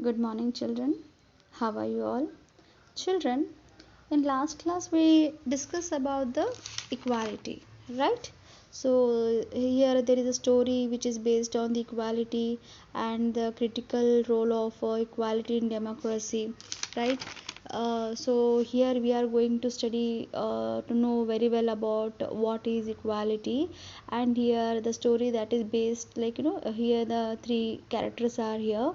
Good morning, children. How are you all? Children, in last class we discussed about the equality, right? So here there is a story which is based on the equality and the critical role of equality in democracy, right? So here we are going to study to know very well about what is equality, and here the story that is based, here the three characters are here.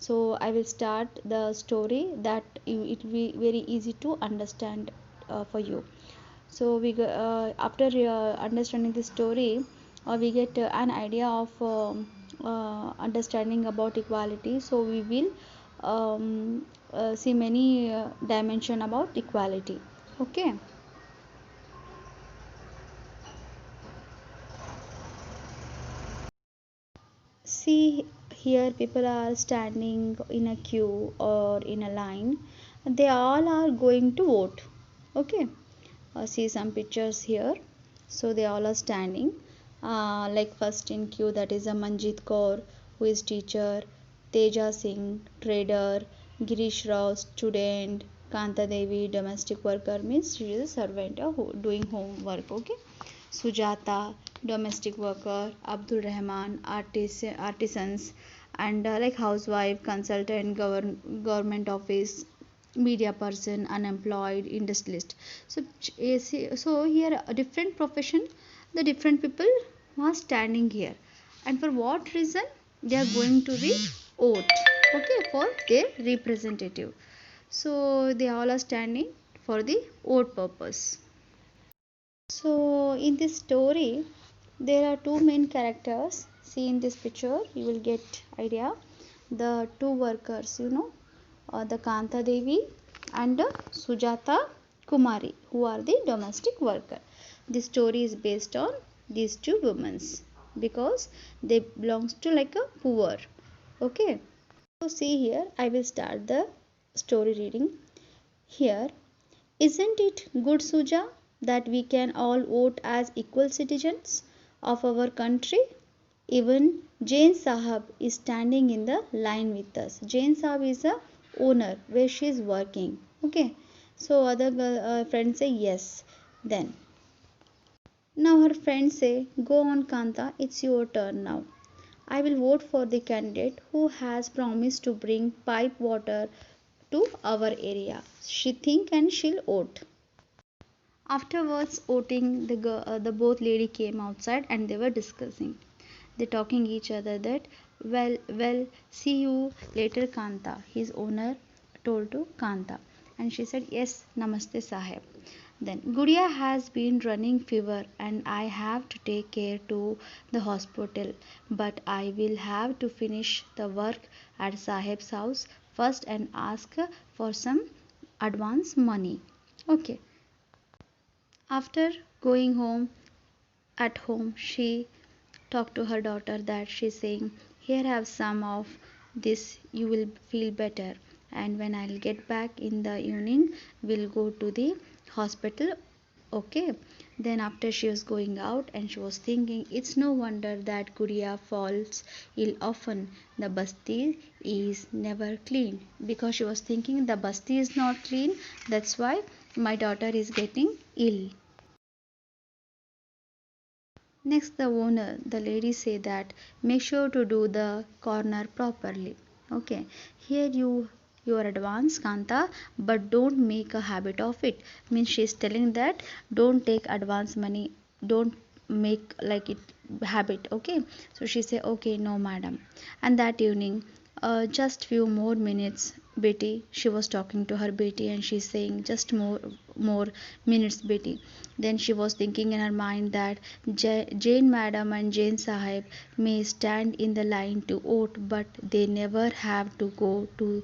So I will start the story that it will be very easy to understand for you. So after understanding the story, we get an idea of understanding about equality. So we will see many dimension about equality. Okay. See, here people are standing in a queue or in a line. They all are going to vote. Okay. See some pictures here. So they all are standing. Like first in queue, that is a Manjit Kaur, who is teacher, Teja Singh, trader, Girish Rao, student, Kanta Devi, domestic worker, means she is a servant who doing homework. Okay. Sujata, domestic worker, Abdul Rahman, artisans, and like housewife, consultant, government office, media person, unemployed, industrialist. So, so here a different profession, the different people are standing here, and for what reason they are going to the vote? Okay, for their representative. So they all are standing for the vote purpose. So in this story, there are two main characters. See in this picture, you will get idea. The two workers, the Kanta Devi and Sujata Kumari, who are the domestic worker. This story is based on these two women because they belongs to like a poor. Okay. So see here, I will start the story reading. Here, isn't it good, Suja, that we can all vote as equal citizens of our country? Even Jane Sahab is standing in the line with us. Jane Sahab is the owner where she is working. Okay. So other friends say yes. Then now her friends say, go on Kanta, it's your turn now. I will vote for the candidate who has promised to bring pipe water to our area. She think and she'll vote. Afterwards, voting, the both lady came outside and they were discussing. They talking each other that, well, see you later, Kanta. His owner told to Kanta, and she said, yes, namaste, Sahib. Then Gudia has been running fever, and I have to take care to the hospital. But I will have to finish the work at Sahib's house first and ask for some advance money. Okay. After going home, at home, she talked to her daughter that she's saying, here have some of this, you will feel better. And when I'll get back in the evening, we'll go to the hospital. Okay. Then after she was going out and she was thinking, it's no wonder that Guria falls ill often. The basti is never clean. Because she was thinking the basti is not clean, that's why my daughter is getting ill. Next, the owner, the lady say that make sure to do the corner properly. Okay, here you are advanced Kanta, but don't make a habit of it. Means she's telling that don't take advance money, don't make like it habit. Okay, so she say okay, no madam. And that evening, just few more minutes, Betty. She was talking to her Betty, and she's saying just more minutes, Betty. Then she was thinking in her mind that Jane Madam and Jane Sahib may stand in the line to vote, but they never have to go to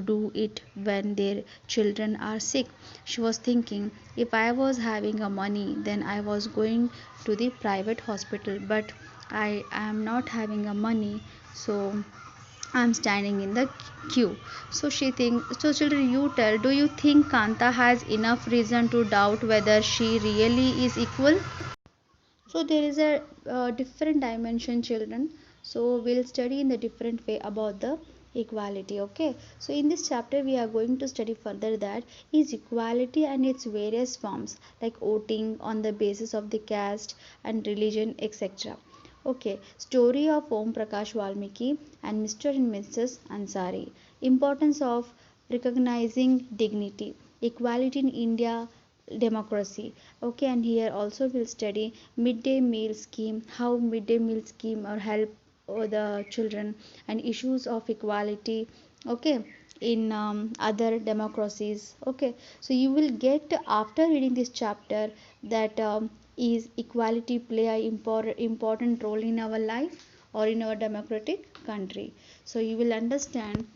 do it when their children are sick. She was thinking, if I was having a money, then I was going to the private hospital, but I am not having a money, so I'm standing in the queue. So she thinks, so children, you tell, do you think Kanta has enough reason to doubt whether she really is equal? So there is a different dimension, children. So we'll study in the different way about the equality. Okay, so in this chapter we are going to study further that is equality and its various forms, like voting on the basis of the caste and religion, etc. Okay, story of Om Prakash Valmiki and Mr. and Mrs. Ansari. Importance of recognizing dignity, equality in India, democracy. Okay, and here also we'll study midday meal scheme, how midday meal scheme or help the children, and issues of equality. Okay, in other democracies. Okay, so you will get after reading this chapter that is equality play a important role in our life or in our democratic country. So you will understand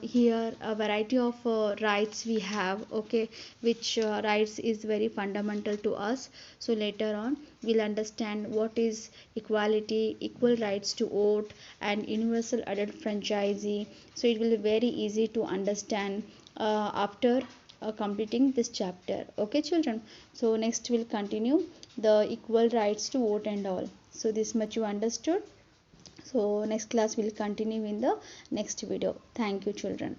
here a variety of rights we have. Okay, which rights is very fundamental to us. So later on we'll understand what is equality, equal rights to vote, and universal adult franchisee. So it will be very easy to understand after completing this chapter. Okay children, so next we'll continue the equal rights to vote and all. So this much you understood. So next class will continue in the next video. Thank you children.